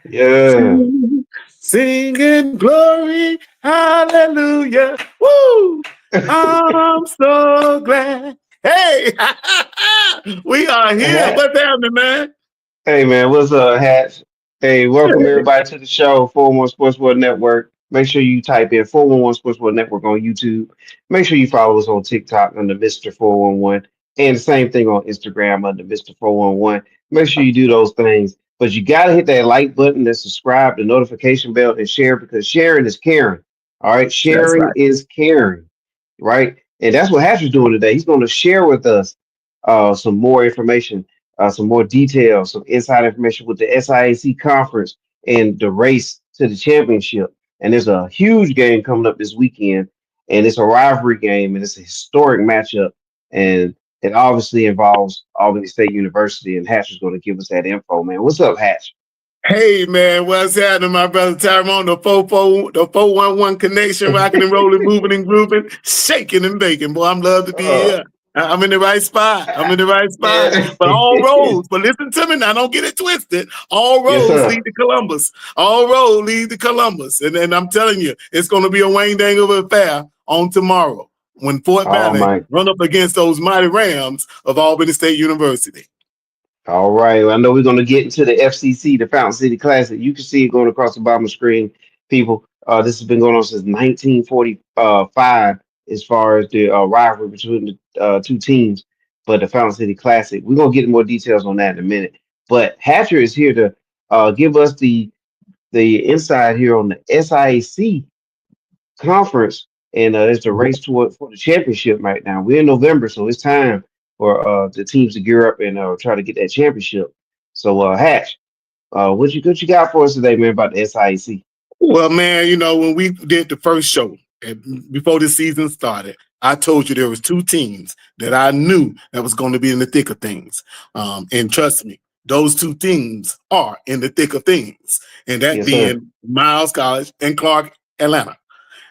Yeah. Singing glory, hallelujah. Woo! I'm so glad. Hey, we are here. Hat. What's happening, man? Hey man, what's up, Hatch? Hey, welcome everybody to the show, 411 Sports World Network. Make sure you type in 411 Sports World Network on YouTube. Make sure you follow us on TikTok under Mr. 411. And the same thing on Instagram under Mr. 411. Make sure you do those things. But you gotta hit that like button, that subscribe, the notification bell, and share because sharing is caring. All right. That's Sharing right. is caring. Right. And that's what Hatch is doing today. He's going to share with us some more information, some more details, some inside information with the SIAC conference and the race to the championship. And there's a huge game coming up this weekend, and it's a rivalry game, and it's a historic matchup, and it obviously involves Albany State University. And Hatch is going to give us that info, man. What's up, Hatch? Hey man, what's happening, my brother Tyrone? The 411 connection, rocking and rolling, moving and grooving, shaking and baking. Boy, I'm love to be Uh, here. I'm in the right spot. I'm in the right spot. yeah. But all roads, but listen to me now, don't get it twisted. All Yes, roads sir. lead to Columbus. All roads lead to Columbus. And I'm telling you, it's going to be a Wayne Dangle affair on tomorrow when Fort Oh Valley my. run up against those mighty Rams of Albany State University. All right. Well, I know we're going to get into the FCC, the Fountain City Classic. You can see it going across the bottom of the screen, people. This has been going on since 1945 as far as the rivalry between the two teams. But the Fountain City Classic, we're going to get more details on that in a minute. But Hatcher is here to give us the inside here on the SIAC conference, and it's a race toward for the championship right now. We're in November, so it's time for the teams to gear up and try to get that championship. So, Hatch, what you got for us today, man, about the SIAC? Well, man, when we did the first show before the season started, I told you there was two teams that I knew that was going to be in the thick of things. And trust me, those two teams are in the thick of things, and that Yes, sir. being Miles College and Clark, Atlanta.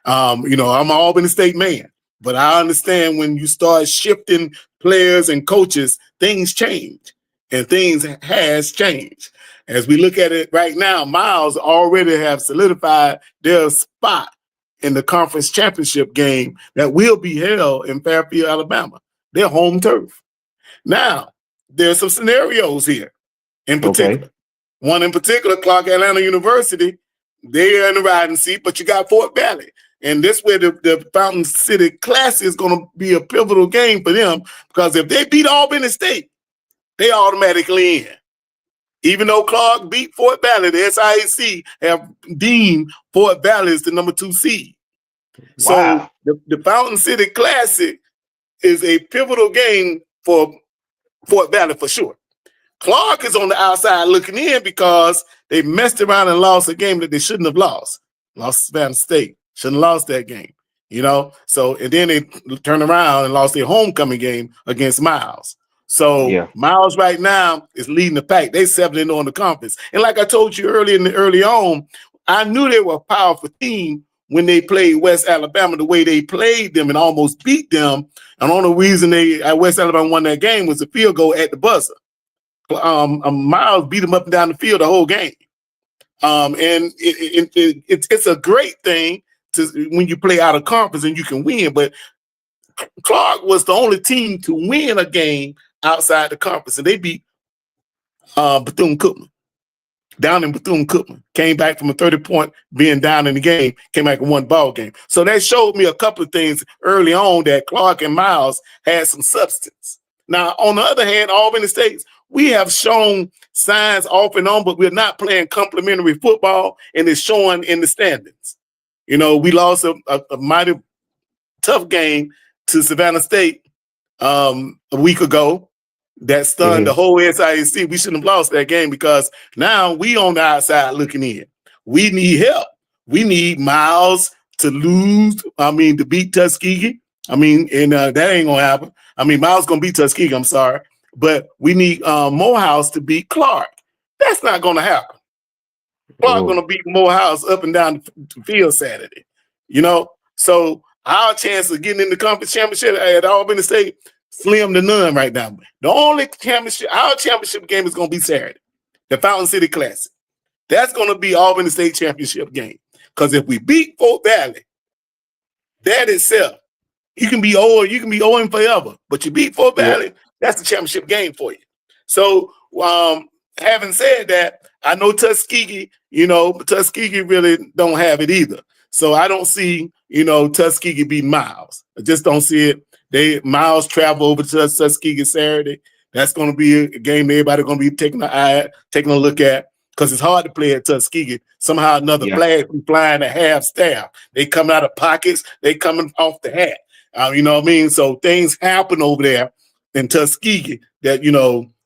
I'm an Albany State man, but I understand when you start shifting players and coaches, things change, and things has changed. As we look at it right now, Miles already have solidified their spot in the conference championship game that will be held in Fairfield, Alabama, their home turf. Now, there's some scenarios here in Okay. particular. One in particular, Clark Atlanta University, they're in the riding seat, but you got Fort Valley. And this where the Fountain City Classic is going to be a pivotal game for them because if they beat Albany State, they automatically in. Even though Clark beat Fort Valley, the SIAC have deemed Fort Valley as the number 2 seed. So Wow. the Fountain City Classic is a pivotal game for Fort Valley for sure. Clark is on the outside looking in because they messed around and lost a game that they shouldn't have lost. Lost Savannah State. Shouldn't have lost that game. So and then they turned around and lost their homecoming game against Miles. So Yeah. Miles right now is leading the pack. They 7-0 on the conference. And like I told you early on, I knew they were a powerful team when they played West Alabama the way they played them and almost beat them. And the only reason West Alabama won that game was a field goal at the buzzer. Miles beat him up and down the field the whole game. And it's a great thing when you play out of conference and you can win. But Clark was the only team to win a game outside the conference, and they beat Bethune-Cookman. Down in Bethune-Cookman. Came back from a 30-point being down in the game, came back and won ball game. So that showed me a couple of things early on that Clark and Miles had some substance. Now, on the other hand, Albany State, we have shown signs off and on, but we're not playing complementary football, and it's showing in the standings. We lost a mighty tough game to Savannah State a week ago that stunned the Hmm. whole SIAC. We shouldn't have lost that game because now we on the outside looking in. We need help. We need Miles to to beat Tuskegee. And that ain't going to happen. Miles going to beat Tuskegee, I'm sorry. But we need Morehouse to beat Clark. That's not going to happen. Clark going Oh, to beat Morehouse up and down the field Saturday. So our chance of getting in the conference championship at Albany State, slim to none right now. The only our championship game is going to be Saturday, the Fountain City Classic. That's going to be Albany State championship game. Because if we beat Fort Valley, that itself, you can be 0 forever. But you beat Fort Valley, that's the championship game for you. So, having said that, I know Tuskegee, Tuskegee really don't have it either. So I don't see, Tuskegee beating Miles. I just don't see it. Miles travel over to Tuskegee Saturday. That's going to be a game everybody's going to be taking a look at, because it's hard to play at Tuskegee. Somehow another flag be flying at half staff. They come out of pockets. They coming off the hat. You know what I mean? So things happen over there in Tuskegee that,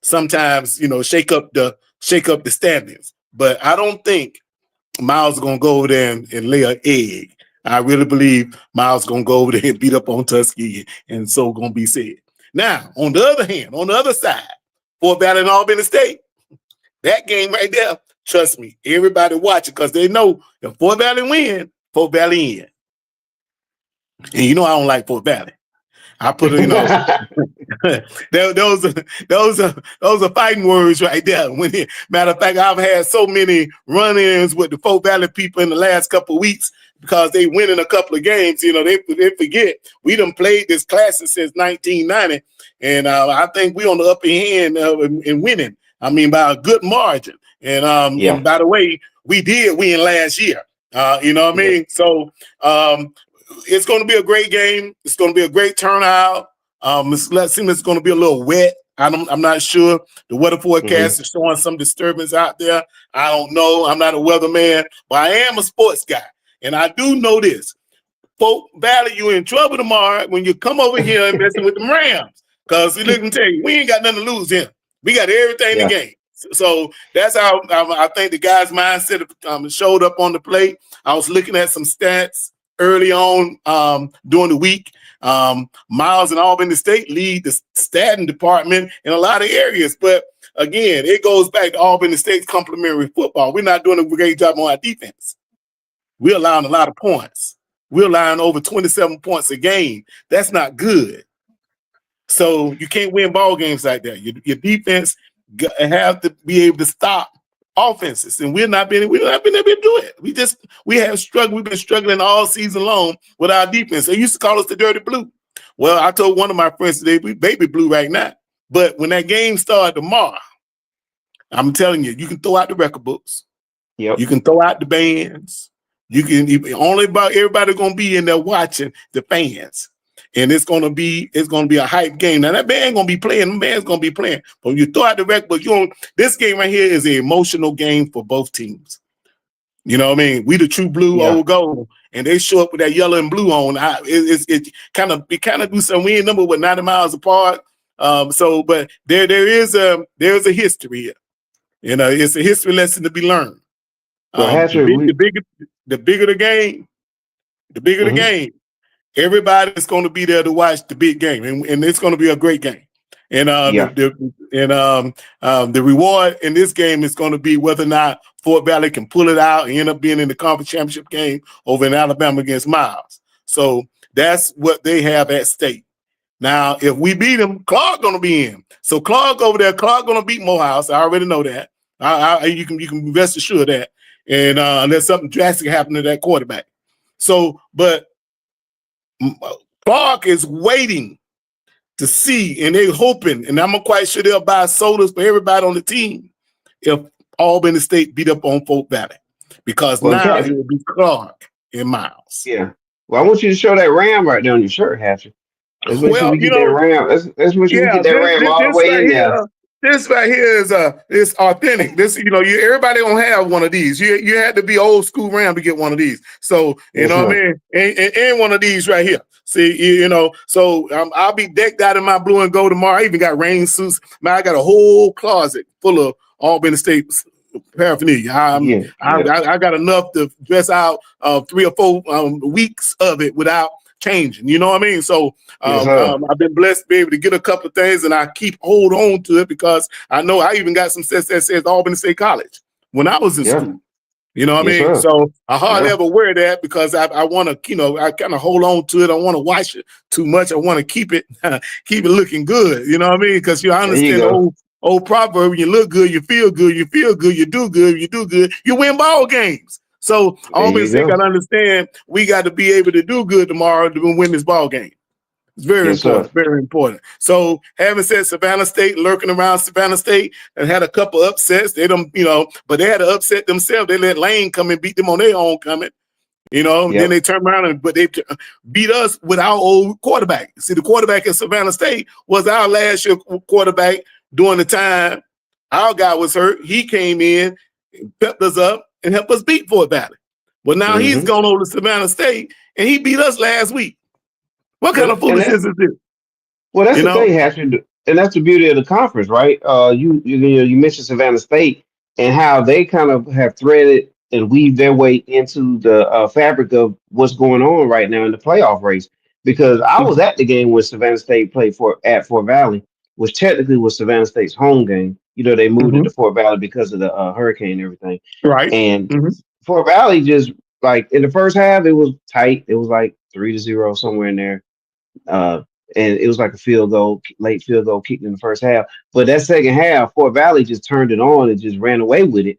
sometimes, shake up the standings. But I don't think Miles is going to go over there and lay an egg. I really believe Miles is going to go over there and beat up on Tuskegee, and so going to be said. Now, on the other hand, on the other side, Fort Valley and Albany State, that game right there, trust me, everybody watch it because they know if Fort Valley win, Fort Valley in. And I don't like Fort Valley. I put it, those are fighting words right there. Matter of fact, I've had so many run-ins with the Fort Valley people in the last couple of weeks because they win in a couple of games. They forget we done played this classic since 1990, and I think we on the upper hand in winning. I mean, by a good margin. And and by the way, we did win last year. You know what I mean? So it's going to be a great game. It's going to be a great turnout. It's going to be a little wet. I'm not sure. The weather forecast is showing some disturbance out there. I don't know. I'm not a weatherman, but I am a sports guy. And I do know this. Fort Valley, you're in trouble tomorrow when you come over here and messing with the Rams. Because let me tell you, we ain't got nothing to lose here. We got everything in the game. So that's how I think the guy's mindset showed up on the plate. I was looking at some stats early on during the week. Miles and Albany State lead the statting department in a lot of areas. But again, it goes back to Albany State's complementary football. We're not doing a great job on our defense. We're allowing a lot of points. We're allowing over 27 points a game. That's not good. So you can't win ball games like that. Your defense have to be able to stop offenses, and we've not been able to do it. We have struggled. We've been struggling all season long with our defense. They used to call us the Dirty Blue. Well, I told one of my friends today, we baby blue right now. But when that game started tomorrow, I'm telling you, you can throw out the record books. You can throw out the bands. Everybody's gonna be in there watching the fans. And it's gonna be a hype game. Now that band gonna be playing, the band's gonna be playing. But when you throw out the record book, this game right here is an emotional game for both teams. You know what I mean? We the true blue old gold, and they show up with that yellow and blue on. It kind of do something. We ain't number 90 miles apart. But there's a history here. It's a history lesson to be learned. The bigger the game, the game. Everybody's going to be there to watch the big game, and it's going to be a great game. And the reward in this game is going to be whether or not Fort Valley can pull it out and end up being in the conference championship game over in Alabama against Miles. So that's what they have at stake. Now, if we beat them, Clark going to be in. So Clark over there, Clark going to beat Morehouse. I already know that. You can rest assured that. And unless something drastic happened to that quarterback. So, but Clark is waiting to see, and they're hoping, and I'm quite sure they'll buy sodas for everybody on the team if Albany State beat up on Fort Valley, because now it will be Clark and Miles. Yeah. Well, I want you to show that ram right there on your shirt, Hatcher. Let's make sure we get that ram. Let's make sure we get that ram all the way in there. This right here is authentic. This, everybody don't have one of these. You had to be old school Ram to get one of these. So what I mean, and one of these right here. See, so I'll be decked out in my blue and gold tomorrow. I even got rain suits. Man, I got a whole closet full of Albany State paraphernalia. I got enough to dress out 3 or 4 weeks of it without changing, you know what I mean? So I've been blessed to be able to get a couple of things, and I keep hold on to it because I know I even got some sets that says Albany State College when I was in school. You know what I mean? Sir. So I hardly ever wear that because I want to, I kind of hold on to it. I want to wash it too much. I want to keep it looking good. You know what I mean? Because I understand old proverb, you look good, you feel good, you feel good, you do good, you do good, you win ball games. So There Albany you State go. got to understand we got to be able to do good tomorrow to win this ball game. It's very Yes, sir. important, very important. So having said Savannah State, lurking around Savannah State, and had a couple upsets, they don't, but they had to upset themselves. They let Lane come and beat them on their homecoming. Then Yep. they turned around but they beat us with our old quarterback. See, the quarterback at Savannah State was our last year quarterback during the time our guy was hurt. He came in, pepped us up, and helped us beat Fort Valley. Well, now he's Mm-hmm. gone over to Savannah State, and he beat us last week. What kind of And foolishness is this? well, that's You the know? thing, Hatcher, and that's the beauty of the conference, right? You mentioned Savannah State and how they kind of have threaded and weaved their way into the fabric of what's going on right now in the playoff race. Because I was at the game when Savannah State played at Fort Valley, which technically was Savannah State's home game. They moved it Mm-hmm. to Fort Valley because of the hurricane and everything. Right. And Mm-hmm. Fort Valley just like in the first half, it was tight. It was like 3-0 somewhere in there. Uh, and it was like a late field goal kicked in the first half. But that second half, Fort Valley just turned it on and just ran away with it.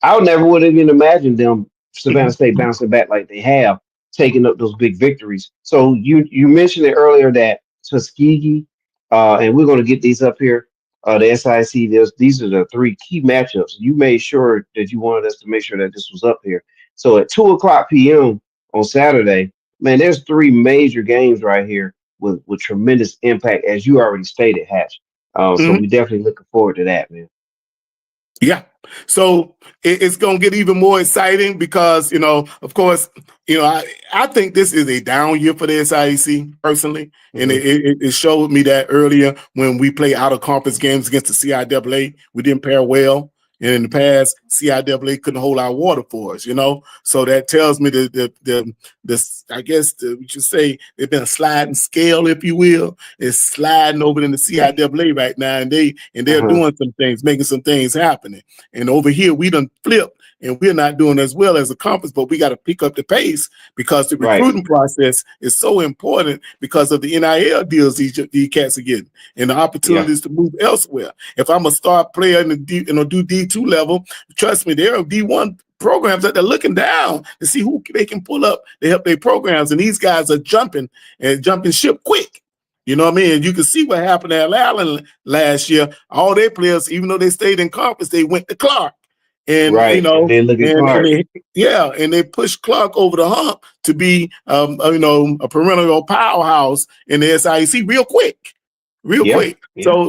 I never would have even imagined them Savannah State bouncing back like they have, taking up those big victories. So you mentioned it earlier that Tuskegee, and we're going to get these up here. The SIC, these are the three key matchups. You made sure that you wanted us to make sure that this was up here. So at 2:00 p.m. on Saturday, man, there's three major games right here with tremendous impact, as you already stated, Hatch. So Mm-hmm. we definitely looking forward to that, man. Yeah. So it's going to get even more exciting because, of course, I think this is a down year for the SIAC personally. And Mm-hmm. it showed me that earlier when we play out of conference games against the CIAA, we didn't pair well. And in the past, CIAA couldn't hold our water for us, So that tells me I guess we should say they've been a sliding scale, if you will. It's sliding over in the CIAA right now, and they're Uh-huh. doing some things, making some things happening. And over here, we done flipped, and we're not doing as well as a conference, but we got to pick up the pace because the Right. recruiting process is so important because of the NIL deals these cats are getting and the opportunities to move elsewhere. If I'm a star player in the do D2 level, trust me, there are D1 programs that they're looking down to see who they can pull up to help their programs, and these guys are jumping ship quick. You know what I mean? And you can see what happened at Allen last year. All their players, even though they stayed in conference, they went to Clark. And Right. And then look at Clark. and they pushed Clark over the hump to be a perennial powerhouse in the SIC real quick. Yeah.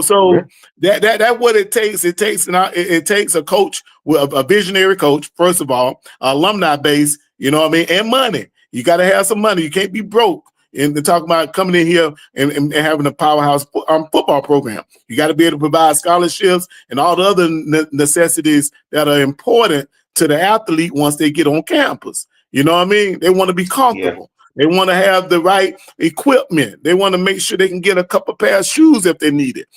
So that what it takes. It takes a coach, a visionary coach, first of all, alumni base, you know what I mean, and money. You got to have some money. You can't be broke. And to talk about coming in here and having a powerhouse football program. You got to be able to provide scholarships and all the other necessities that are important to the athlete once they get on campus. You know what I mean? They want to be comfortable. They want to have the right equipment. They want to make sure they can get a couple pair of shoes if they need it.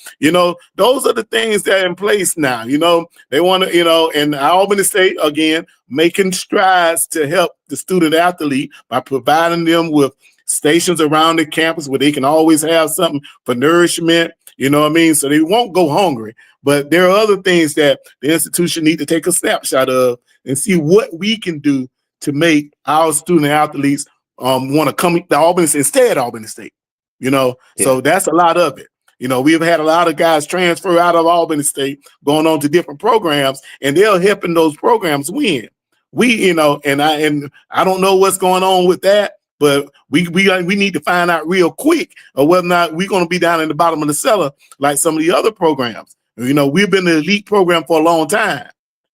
Those are the things that are in place now. They want to, and Albany State, again, making strides to help the student athlete by providing them with stations around the campus where they can always have something for nourishment, you know what I mean? So they won't go hungry. But there are other things that the institution need to take a snapshot of and see what we can do to make our student athletes want to come to Albany State instead of Albany State, So that's a lot of it. We've had a lot of guys transfer out of Albany State going on to different programs, and they're helping those programs win. And I don't know what's going on with that. But we need to find out real quick whether or not we're going to be down in the bottom of the cellar like some of the other programs. We've been the elite program for a long time,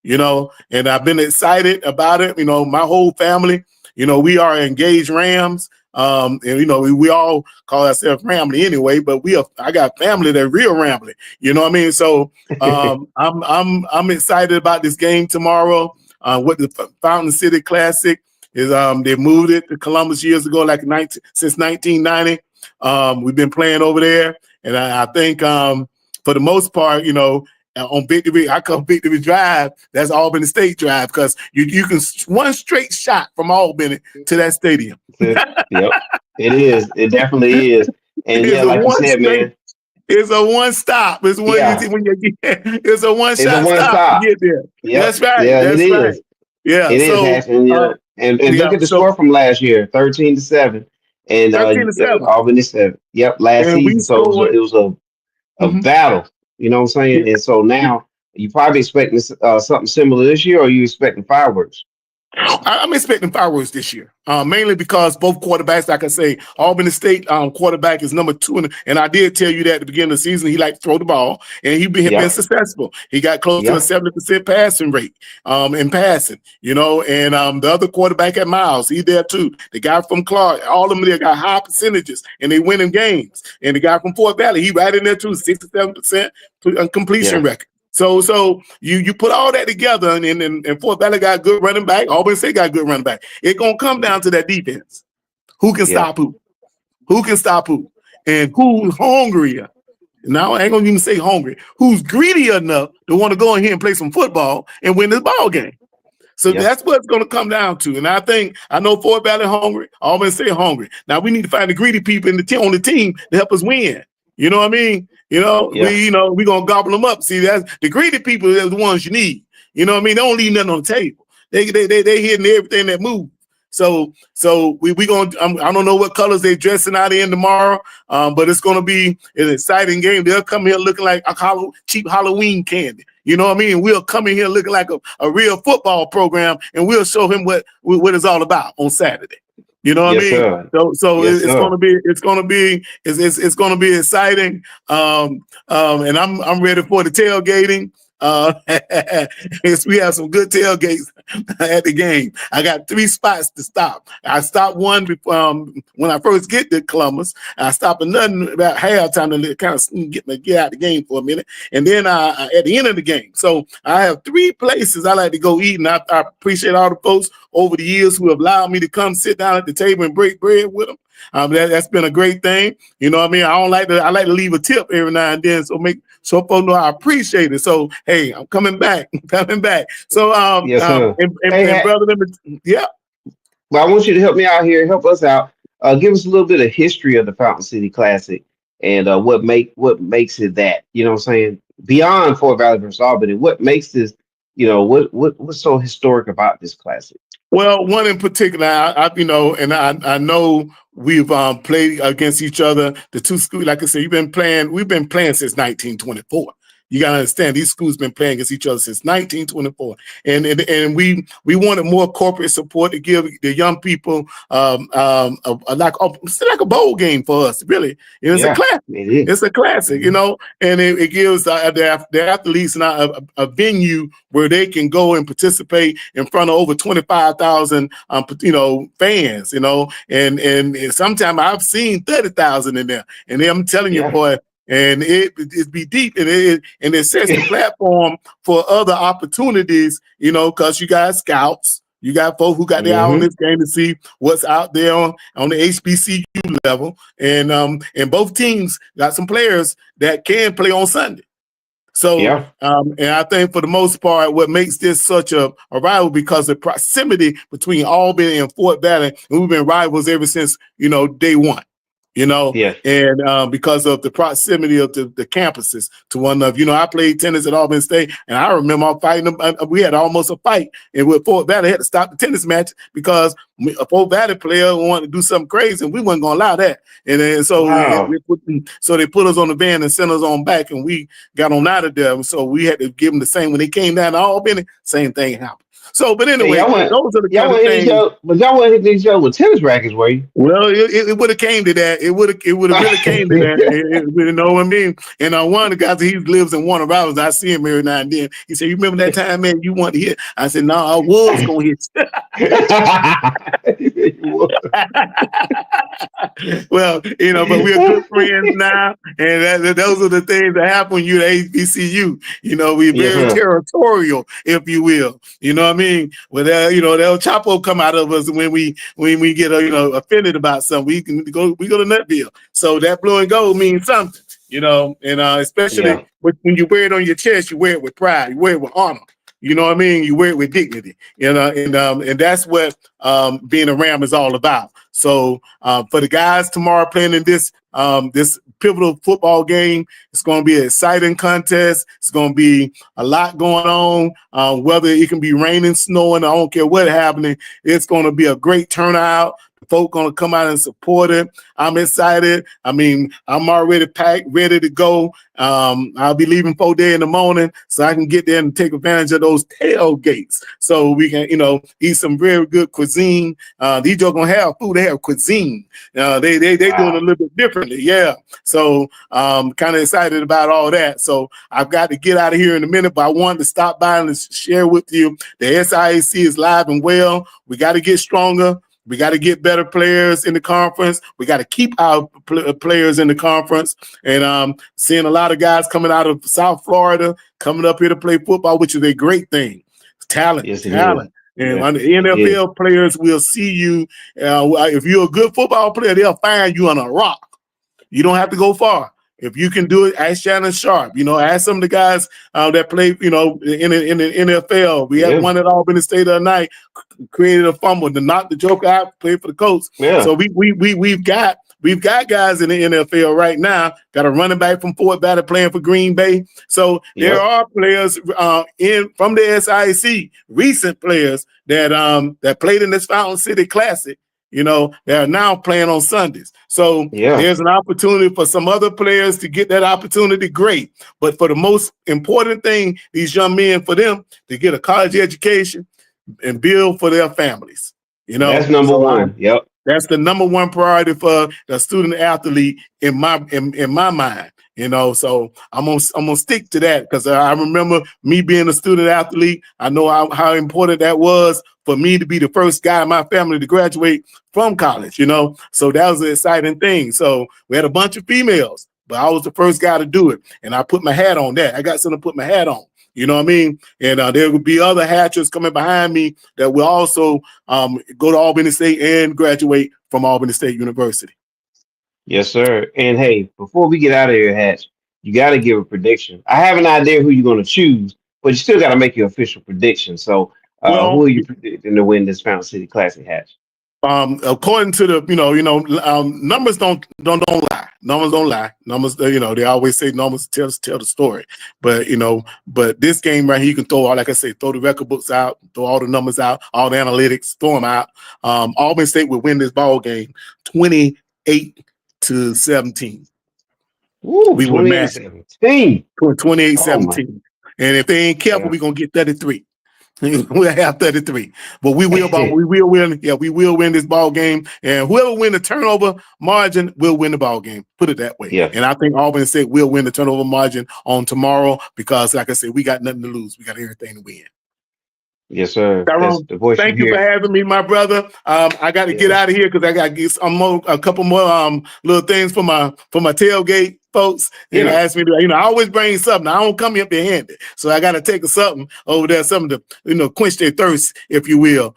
and I've been excited about it. My whole family, we are engaged Rams. And we all call ourselves Ramley anyway, but I got family that real Ramley. You know what I mean? So I'm excited about this game tomorrow with the Fountain City Classic. They moved it to Columbus years ago, since 1990. We've been playing over there, and I think for the most part, on Victory, I call Victory Drive. That's Albany State Drive because you can one straight shot from Albany to that stadium. Yep, it is. It definitely is. And It is yeah, a like you one said, straight. man. It's a one stop. It's one Yeah, when you get, it's a one it's a shot one stop to stop. get there. Yep. That's right. Yeah, it That's right. is. Yeah. It is So happening. Yeah, and yeah. look at the So score from last year, 13-7, and 13-7, Albany 7. Yep, last and we season. So scored. it was a Mhm. battle. You know what I'm saying? And so now you probably expecting something similar this year, or you expecting fireworks? I'm expecting fireworks this year, mainly because both quarterbacks, like I say, Albany State quarterback is number 2, and I did tell you that at the beginning of the season he liked to throw the ball, and he had been Yep. successful. He got close to a Yep. 70% passing rate in passing, and the other quarterback at Miles, he's there too. The guy from Clark, all of them there got high percentages, and they winning games. And the guy from Fort Valley, he right in there too, 67% completion Yeah. record. So you put all that together, and Fort Valley got good running back. Auburn State got good running back. It's gonna come down to that defense. Who can Yeah. stop who? Who can stop who? And who's hungrier? Now I ain't gonna even say hungry. Who's greedy enough to want to go in here and play some football and win this ball game? So Yeah. that's what it's going to come down to. And I know Fort Valley hungry. Auburn State hungry. Now we need to find the greedy people on the team to help us win. You know what I mean? Yeah. We gonna gobble them up. See, that's the greedy people are the ones you need. You know what I mean? They don't leave nothing on the table. They hitting everything that moves. So we gonna I don't know what colors they dressing out in tomorrow, but it's gonna be an exciting game. They'll come here looking like a cheap Halloween candy. You know what I mean? We'll come in here looking like a real football program, and we'll show him what it's all about on Saturday. You know what I Yes, mean? sir. So Yes, it's sir. gonna be exciting. And I'm ready for the tailgating. We have some good tailgates at the game. I got 3 spots to stop. I stopped one when I first get to Columbus. I stopped another about halftime to kind of get out the game for a minute, and then at the end of the game. So I have 3 places I like to go eat, and I appreciate all the folks over the years who have allowed me to come sit down at the table and break bread with them. That's been a great thing. You know what I mean? I like to leave a tip every now and then, so folks know I appreciate it. So hey, I'm coming back. I'm coming back. So Yes, sir. Hey, and brother, yeah. well, I want you to help me out here. Help us out. Give us a little bit of history of the Fountain City Classic and what makes it that. You know what I'm saying? Beyond Fort Valley versus Albany, what makes this? What's so historic about this classic? Well, one in particular, I know we've played against each other. The 2 schools, like I said, we've been playing since 1924. You gotta understand, these schools been playing against each other since 1924, and we wanted more corporate support to give the young people it's like a bowl game for us. Really, it's a Yeah, classic. it is. It's a classic, Mhm. and it gives the athletes a venue where they can go and participate in front of over 25,000 fans, and sometimes I've seen 30,000 in there, and I'm telling you, Yeah. boy. And it be deep, and it sets the platform for other opportunities, because you got scouts, you got folks who got their eye on Hmm. this game to see what's out there on the HBCU level, and both teams got some players that can play on Sunday. So, Yeah. and I think for the most part, what makes this such a rival because the proximity between Albany and Fort Valley, and we've been rivals ever since day one. Yeah. And because of the proximity of the campuses to one another. I played tennis at Albany State, and I remember fighting them. We had almost a fight, and with Fort Valley, had to stop the tennis match because a Fort Valley player wanted to do something crazy, and we wasn't going to allow that. And then, so Wow. they put us on the van and sent us on back, and we got on out of there. So we had to give them the same. When they came down to Albany, same thing happened. So, but Hey, anyway, those are the kind of hit each things. other, but y'all went hit each other with tennis rackets, were you? Well, it would have came to that. It would have really came to that. You know what I mean? And one of the guys, he lives in Warner Robins. I see him every now and then. He said, "You remember that time, man? You wanted to hit?" I said, "No, I was gonna hit." Well, but we're good friends now, and those are the things that happen when you're at HBCU. We're Yes, very sir. territorial, if you will. You know what I mean? Well, they'll Chapo come out of us when we get offended about something. We go to Nutville. So that blue and gold means something. And especially Yeah. when you wear it on your chest, you wear it with pride, you wear it with honor. You know what I mean? You wear it with dignity, and that's what being a Ram is all about. So for the guys tomorrow playing in this this pivotal football game. It's going to be an exciting contest. It's going to be a lot going on, whether it can be raining, snowing, I don't care what's happening. It's going to be a great turnout. Folk going to come out and support it. I'm excited. I mean, I'm already packed, ready to go. I'll be leaving 4 days in the morning so I can get there and take advantage of those tailgates so we can, eat some very good cuisine. These are going to have food. They have cuisine. They doing a little bit differently. Yeah. So kind of excited about all that. So I've got to get out of here in a minute, but I wanted to stop by and share with you the SIAC is live and well. We got to get stronger. We got to get better players in the conference. We got to keep our players in the conference. And seeing a lot of guys coming out of South Florida, coming up here to play football, which is a great thing. Talent, yes, talent. And yeah, the NFL players will see you. If you're a good football player, they'll find you on a rock. You don't have to go far. If you can do it, ask Shannon Sharp. Ask some of the guys that play, in the NFL. We had one at Albany State the other night, created a fumble to knock the joker out, played for the Colts. Yeah. So we've got guys in the NFL right now. Got a running back from Fort Valley playing for Green Bay. So there are players from the SIC, recent players that played in this Fountain City Classic. They are now playing on Sundays. So there's an opportunity for some other players to get that opportunity. Great. But for the most important thing, these young men, for them to get a college education and build for their families. That's number one. Yep. That's the number one priority for the student athlete in my mind. So I'm gonna stick to that because I remember me being a student athlete. I know how important that was for me to be the first guy in my family to graduate from college. So that was an exciting thing. So we had a bunch of females, but I was the first guy to do it, and I put my hat on that. I got something to put my hat on. You know what I mean? And there will be other hatchers coming behind me that will also go to Albany State and graduate from Albany State University. Yes, sir. And hey, before we get out of here, Hatch, you got to give a prediction. I have an idea who you're going to choose, but you still got to make your official prediction. So, who are you predicting to win this Fountain City Classic, Hatch? According to the, numbers don't lie. Numbers don't lie. Numbers, they always say numbers tell the story. But but this game right here, you can throw all, like I say, throw the record books out, throw all the numbers out, all the analytics, throw them out. Albany State will win this ball game 28-17. Ooh, we will match 28-17. 28-17. And if they ain't careful, we're gonna get 33. We'll have 33, but we will win. Yeah, we will win this ball game, and whoever win the turnover margin will win the ball game. Put it that way. Yeah. And I think Albany State will win the turnover margin on tomorrow because, like I said, we got nothing to lose. We got everything to win. Yes, sir. Tyrone, thank you for having me, my brother. I got to get out of here because I got to get a couple more little things for my tailgate folks. And ask me to, I always bring something. I don't come here empty-handed, so I got to take something over there, something to quench their thirst, if you will.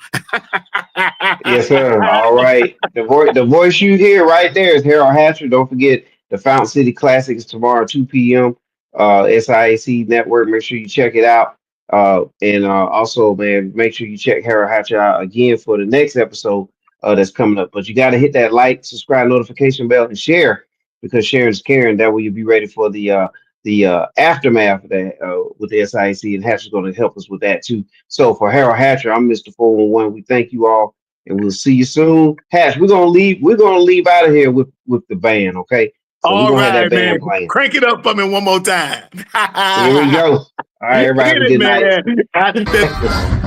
Yes, sir. All right. The voice you hear right there is Harold Hatcher. Don't forget the Fountain City Classic is tomorrow, 2 p.m. SIAC Network. Make sure you check it out. And also, man, make sure you check Harold Hatcher out again for the next episode that's coming up. But you got to hit that like, subscribe, notification bell, and share, because sharing is caring. That way you'll be ready for the aftermath of that with the SIAC, and Hatcher's going to help us with that too. So for Harold Hatcher, I'm Mr. 411. We thank you all, and we'll see you soon. Hatch, we're gonna leave out of here with the band, okay? So all right, man. Crank it up for me one more time. Here we go. All right, everybody. Good night.